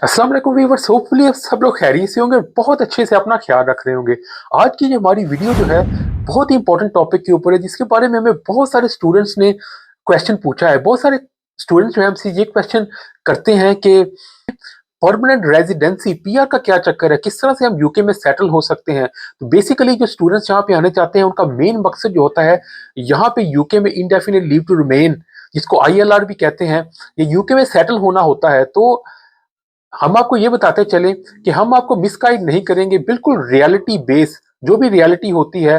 अस्सलाम वालेकुम viewers, hopefully आप सब लोग खैरियत से होंगे, बहुत अच्छे से अपना ख्याल रख रहे होंगे। आज की जो हमारी वीडियो जो है बहुत ही इंपॉर्टेंट टॉपिक के ऊपर है, जिसके बारे में हमें बहुत सारे स्टूडेंट्स ने क्वेश्चन पूछा है। बहुत सारे स्टूडेंट्स जो है हमसे ये क्वेश्चन करते हैं कि परमानेंट रेजिडेंसी पीआर का क्या चक्कर है, किस तरह से हम यूके में सेटल हो सकते हैं। तो बेसिकली जो स्टूडेंट्स यहाँ पे आने चाहते हैं उनका मेन मकसद जो होता है यहाँ पे यूके में इंडेफिनिट लीव टू रिमेन, जिसको आईएलआर भी कहते हैं, ये यूके में सेटल होना होता है। तो हम आपको ये बताते चलें कि हम आपको मिसगाइड नहीं करेंगे, बिल्कुल रियलिटी बेस जो भी रियलिटी होती है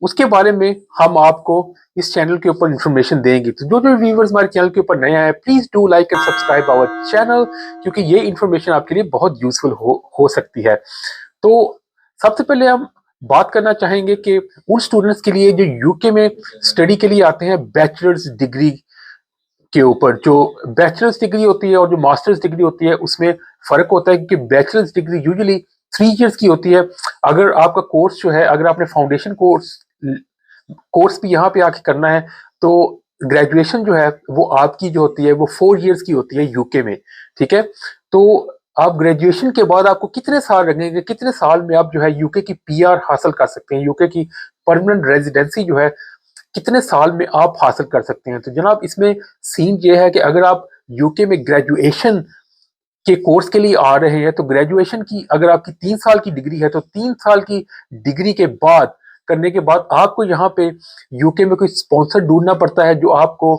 उसके बारे में हम आपको इस चैनल के ऊपर इंफॉर्मेशन देंगे। तो जो जो व्यूवर्स हमारे चैनल के ऊपर नए आए, please do like and subscribe our channel, क्योंकि ये इंफॉर्मेशन आपके लिए बहुत यूजफुल हो सकती है। तो सबसे पहले हम बात करना चाहेंगे कि उन स्टूडेंट्स के लिए जो यूके में स्टडी के लिए आते हैं बैचलर्स डिग्री के ऊपर, जो बैचलर्स डिग्री होती है और जो मास्टर्स डिग्री होती है उसमें फर्क होता है, क्योंकि बैचलर्स डिग्री यूजुअली 3 इयर्स की होती है। अगर आपका कोर्स जो है, अगर आपने फाउंडेशन कोर्स भी यहाँ पे आके करना है, तो ग्रेजुएशन जो है वो आपकी जो होती है वो 4 इयर्स की होती है यूके में। ठीक है, तो आप ग्रेजुएशन के बाद आपको कितने साल लगेंगे, कितने साल में आप जो है यूके की पीआर हासिल कर सकते हैं, यूके की परमानेंट रेजिडेंसी जो है कितने साल में आप हासिल कर सकते हैं। तो जनाब इसमें सीन ये है कि अगर आप यूके में ग्रेजुएशन के कोर्स के लिए आ रहे हैं, तो ग्रेजुएशन की अगर आपकी 3 साल की डिग्री है, तो 3 साल की डिग्री के बाद करने के बाद आपको यहाँ पे यूके में कोई स्पॉन्सर ढूंढना पड़ता है, जो आपको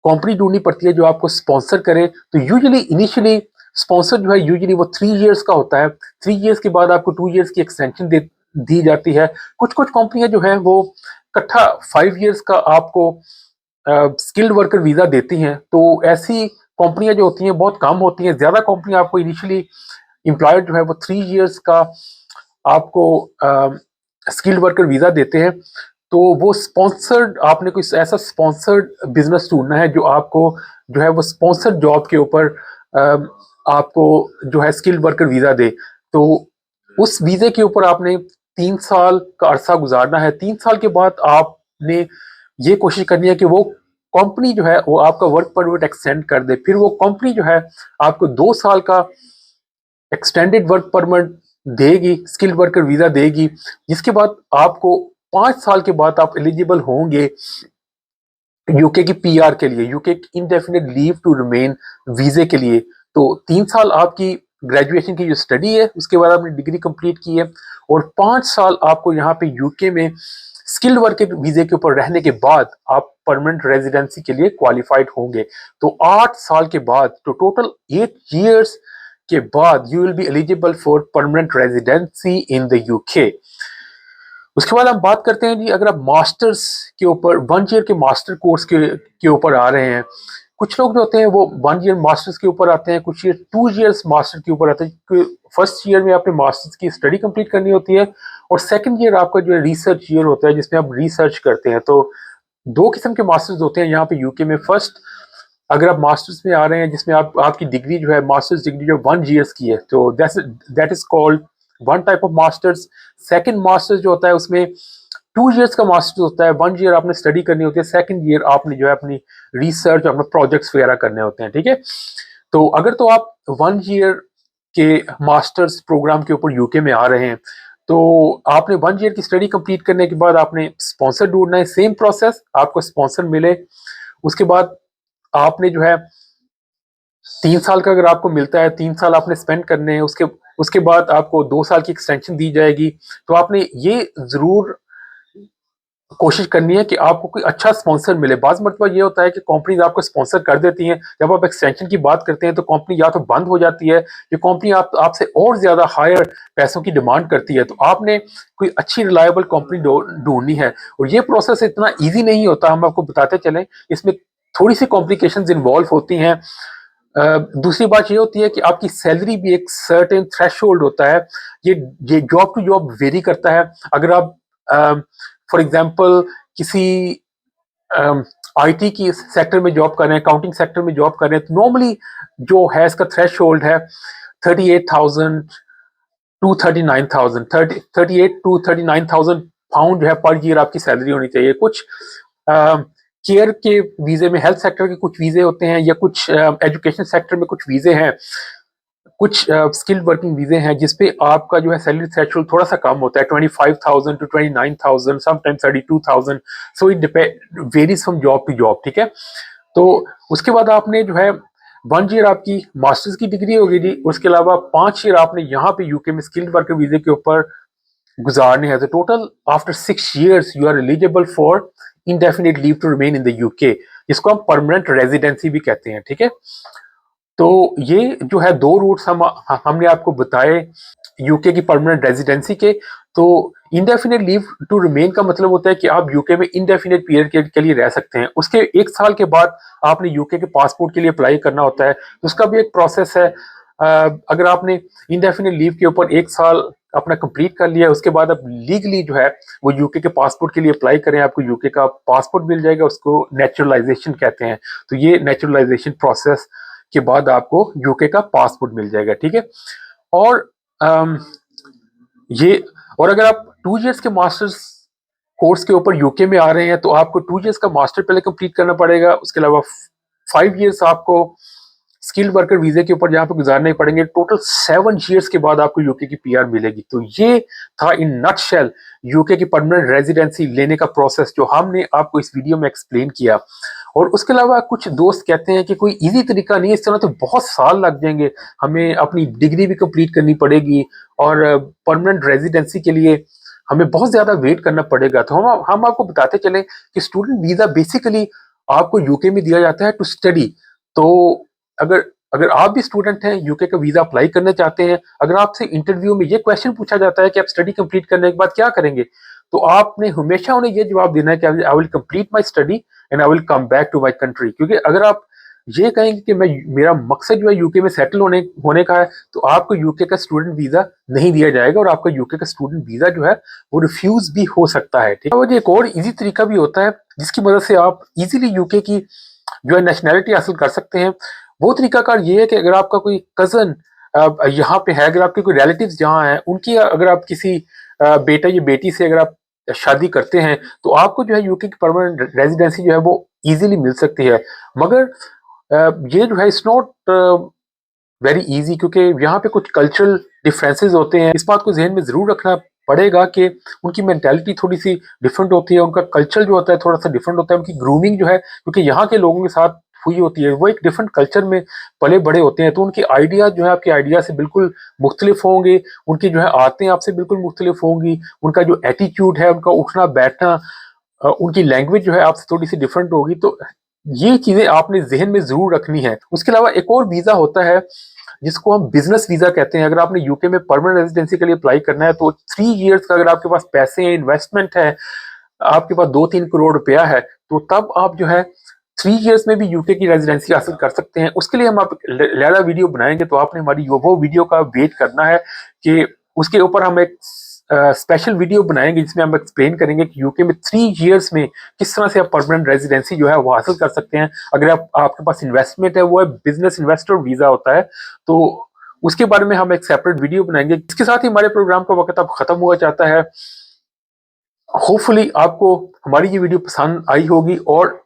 कंपनी ढूंढनी पड़ती है जो आपको स्पॉन्सर करे। तो यूजुअली इनिशियली स्पॉन्सर जो है यूजुअली वो 3 इयर्स का होता है। 3 इयर्स के बाद आपको 2 इयर्स की एक्सटेंशन दी जाती है। कुछ कुछ कंपनियां जो है वो इकट्ठा 5 इयर्स का आपको स्किल्ड वर्कर वीजा देती हैं। तो ऐसी कंपनियां जो होती हैं बहुत कम होती हैं। ज्यादा कंपनियां आपको इनिशियली एम्प्लॉयर जो है वो 3 इयर्स का आपको स्किल्ड वर्कर वीजा देते हैं। तो वो स्पॉन्सर्ड, आपने कोई ऐसा स्पॉन्सर्ड बिजनेस ढूंढना है जो आपको जो है वो स्पॉन्सर्ड जॉब के ऊपर आपको जो है स्किल्ड वर्कर वीजा दे। तो उस वीजे के ऊपर आपने 3 साल का अरसा गुजारना है। 3 साल के बाद आपने ये कोशिश करनी है कि वो कंपनी जो है वो आपका वर्क परमिट एक्सटेंड कर दे। फिर वो कंपनी जो है आपको 2 साल का एक्सटेंडेड वर्क परमिट देगी, स्किल्ड वर्कर वीजा देगी, जिसके बाद आपको 5 साल के बाद आप एलिजिबल होंगे यूके की पीआर के लिए, UK indefinite leave to remain visa के लिए। तो 3 साल आपकी ग्रेजुएशन की जो स्टडी है उसके बाद आपने डिग्री कंप्लीट की है, और 5 साल आपको यहाँ पे यूके में स्किल्ड वर्कर वीजे के ऊपर रहने के बाद आप परमानेंट रेजिडेंसी के लिए क्वालिफाइड होंगे। तो 8 साल के बाद, तो टोटल 8 इयर्स के बाद you will be eligible for permanent residency in the UK. उसके बाद हम बात करते हैं जी, अगर आप मास्टर्स के ऊपर 1 ईयर के मास्टर कोर्स के ऊपर आ रहे हैं। कुछ लोग जो होते हैं वो 1 ईयर मास्टर्स के ऊपर आते हैं, कुछ 2 इयर्स मास्टर के ऊपर आते हैं। फर्स्ट ईयर में आपने मास्टर्स की स्टडी कंप्लीट करनी होती है, और सेकंड ईयर आपका जो है रिसर्च ईयर होता है, जिसमें आप रिसर्च करते हैं। तो दो किस्म के मास्टर्स होते हैं यहाँ पे यूके में। फर्स्ट, अगर आप मास्टर्स में आ रहे हैं जिसमें आपकी डिग्री जो है मास्टर्स डिग्री जो 1 ईयर्स की है, तो that is called one type of masters. Second masters जो होता है उसमें 2 इयर्स का मास्टर्स होता है। 1 ईयर आपने स्टडी करनी होती है, सेकंड ईयर आपने जो है अपनी रिसर्च, अपने प्रोजेक्ट्स वगैरह करने होते हैं। ठीक है, तो अगर तो आप 1 ईयर के मास्टर्स प्रोग्राम के ऊपर यूके में आ रहे हैं, तो आपने 1 ईयर की स्टडी कंप्लीट करने के बाद आपने स्पॉन्सर ढूंढना है। सेम प्रोसेस, आपको स्पॉन्सर मिले उसके बाद आपने जो है 3 साल का अगर आपको मिलता है, 3 साल आपने स्पेंड करने हैं। उसके उसके बाद आपको 2 साल की एक्सटेंशन दी जाएगी। तो आपने ये जरूर कोशिश करनी है कि आपको कोई अच्छा स्पॉन्सर मिले। बाज मरतबा ये होता है कि कंपनीज आपको स्पॉन्सर कर देती हैं, जब आप एक्सटेंशन की बात करते हैं तो कंपनी या तो बंद हो जाती है, या कंपनी आपसे और ज्यादा हायर पैसों की डिमांड करती है। तो आपने कोई अच्छी रिलायबल कंपनी ढूंढनी है, और ये प्रोसेस इतना ईजी नहीं होता, हम आपको बताते चलें। इसमें थोड़ी सी कॉम्प्लिकेशंस इन्वॉल्व होती हैं। दूसरी बात ये होती है कि आपकी सैलरी भी एक सर्टेन थ्रेशोल्ड होता है। ये जॉब टू जॉब वेरी करता है। अगर आप फॉर एग्जांपल किसी आईटी की सेक्टर में जॉब कर रहे हैं, अकाउंटिंग सेक्टर में जॉब कर रहे हैं, तो नॉर्मली जो है इसका थ्रेशोल्ड है 38,000 टू 39,000, 38 to 39,000 पाउंड जो है पर ईयर आपकी सैलरी होनी चाहिए। कुछ केयर के वीजे में, हेल्थ सेक्टर के कुछ वीजे होते हैं, या कुछ एजुकेशन सेक्टर में कुछ वीजे हैं, कुछ स्किल्ड वर्किंग वीजे हैं जिसपे आपका जो है सैलरी थ्रेशोल्ड थोड़ा सा कम होता है, 25,000 to 29,000, sometimes 32,000। So it depend varies from job to job, ठीक है। तो उसके बाद आपने जो है 1 ईयर आपकी मास्टर्स की डिग्री होगी जी, उसके अलावा 5 ईयर आपने यहाँ पे यूके में स्किल्ड वर्कर वीजे के ऊपर गुजारने हैं। तो total after 6 years you are eligible for indefinite leave to remain in the UK, जिसको हम परमानेंट रेजिडेंसी भी कहते हैं, ठीक है। तो ये जो है 2 रूट्स हमने आपको बताए यूके की परमानेंट रेजिडेंसी के। तो इंडेफिनिट लीव टू रिमेन का मतलब होता है कि आप यूके में इंडेफिनिट पीरियड के लिए रह सकते हैं। उसके 1 साल के बाद आपने यूके के पासपोर्ट के लिए अप्लाई करना होता है, तो उसका भी एक प्रोसेस है। अगर आपने इंडेफिनिट लीव के ऊपर 1 साल अपना कंप्लीट कर लिया, उसके बाद आप लीगली जो है वो यूके के पासपोर्ट के लिए अप्लाई करें, आपको यूके का पासपोर्ट मिल जाएगा, उसको नेचुरलाइजेशन कहते हैं। तो ये नेचुरलाइजेशन प्रोसेस के बाद आपको यूके का पासपोर्ट मिल जाएगा, ठीक है। और ये और अगर आप 2 years के मास्टर्स कोर्स के ऊपर यूके में आ रहे हैं तो आपको 2 years का मास्टर पहले कंप्लीट करना पड़ेगा। उसके अलावा 5 years आपको स्किल्ड वर्कर वीजे के ऊपर जहाँ पे गुजारने पड़ेंगे। टोटल 7 years के बाद आपको यूके की पीआर मिलेगी। तो ये था इन नटशेल यूके की परमानेंट रेजिडेंसी लेने का प्रोसेस जो हमने आपको इस वीडियो में एक्सप्लेन किया। और उसके अलावा कुछ दोस्त कहते हैं कि कोई इजी तरीका नहीं है, इस तरह तो बहुत साल लग जाएंगे, हमें अपनी डिग्री भी कंप्लीट करनी पड़ेगी और परमानेंट रेजिडेंसी के लिए हमें बहुत ज्यादा वेट करना पड़ेगा। तो हम आपको बताते चले कि स्टूडेंट वीजा बेसिकली आपको यूके में दिया जाता है टू स्टडी। तो अगर अगर आप भी स्टूडेंट हैं, यूके का वीजा अप्लाई करना चाहते हैं, अगर आपसे इंटरव्यू में ये क्वेश्चन पूछा जाता है कि आप स्टडी कंप्लीट करने के बाद क्या करेंगे, तो आपने हमेशा उन्हें ये जवाब देना है कि I will complete my study and I will come back to my country. क्योंकि अगर आप ये कहेंगे कि मेरा मकसद जो है यूके में सेटल होने का है, तो आपको यूके का स्टूडेंट वीजा नहीं दिया जाएगा और आपका यूके का स्टूडेंट वीजा जो है वो रिफ्यूज भी हो सकता है, ठीक है। और एक और इजी तरीका भी होता है जिसकी मदद से आप इजीली यूके की जो है नेशनैलिटी हासिल कर सकते हैं। वो तरीकाकार ये है कि अगर आपका कोई कजन यहाँ पे है, अगर आपके कोई रिलेटिव्स जहाँ हैं, उनकी अगर आप किसी बेटा या बेटी से अगर आप शादी करते हैं, तो आपको जो है यूके की परमानेंट रेजिडेंसी जो है वो इजीली मिल सकती है। मगर ये जो है इट्स नॉट वेरी इजी, क्योंकि यहाँ पे कुछ कल्चरल डिफरेंसेस होते हैं। इस बात को जहन में जरूर रखना पड़ेगा कि उनकी मेंटालिटी थोड़ी सी डिफरेंट होती है, उनका कल्चर जो होता है थोड़ा सा डिफरेंट होता है, उनकी ग्रूमिंग जो है क्योंकि यहाँ के लोगों के साथ हुई होती है, वो एक डिफरेंट कल्चर में पले बड़े होते हैं, तो उनके आइडिया जो है आपके आइडिया से बिल्कुल मुख्तलिफ होंगे, उनकी जो है आदतें आपसे बिल्कुल मुख्तलिफ होंगी, उनका जो एटीट्यूड है, उनका उठना बैठना, उनकी लैंग्वेज जो है आपसे थोड़ी सी डिफरेंट होगी। तो ये चीजें आपने जहन में जरूर रखनी है। उसके अलावा एक और वीजा होता है जिसको हम बिजनेस वीजा कहते हैं। अगर आपने यूके में परमानेंट रेजिडेंसी के लिए अप्लाई करना है तो 3 years का अगर आपके पास पैसे हैं, इन्वेस्टमेंट है, आपके पास 2-3 करोड़ रुपया है, तो तब आप जो है 3 years में भी यूके की रेजिडेंसी हासिल कर सकते हैं। उसके लिए हम आप लहरा वीडियो बनाएंगे, तो आपने हमारी वो वीडियो का वेट करना है कि उसके ऊपर हम एक स्पेशल वीडियो बनाएंगे जिसमें हम एक्सप्लेन करेंगे कि यूके में 3 years में किस तरह से आप परमानेंट रेजिडेंसी जो है वो हासिल कर सकते हैं। अगर आपके पास इन्वेस्टमेंट है, वो है बिजनेस इन्वेस्टर वीजा होता है, तो उसके बारे में हम एक सेपरेट वीडियो बनाएंगे। इसके साथ ही हमारे प्रोग्राम का वक्त अब खत्म हुआ चाहता है। होपफुली आपको हमारी ये वीडियो पसंद आई होगी और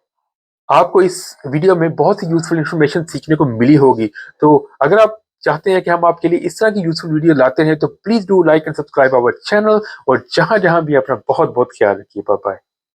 आपको इस वीडियो में बहुत सी यूजफुल इंफॉर्मेशन सीखने को मिली होगी। तो अगर आप चाहते हैं कि हम आपके लिए इस तरह की यूजफुल वीडियो लाते हैं तो please do like and subscribe our channel. और जहां जहां भी अपना बहुत बहुत ख्याल रखिए। Bye bye.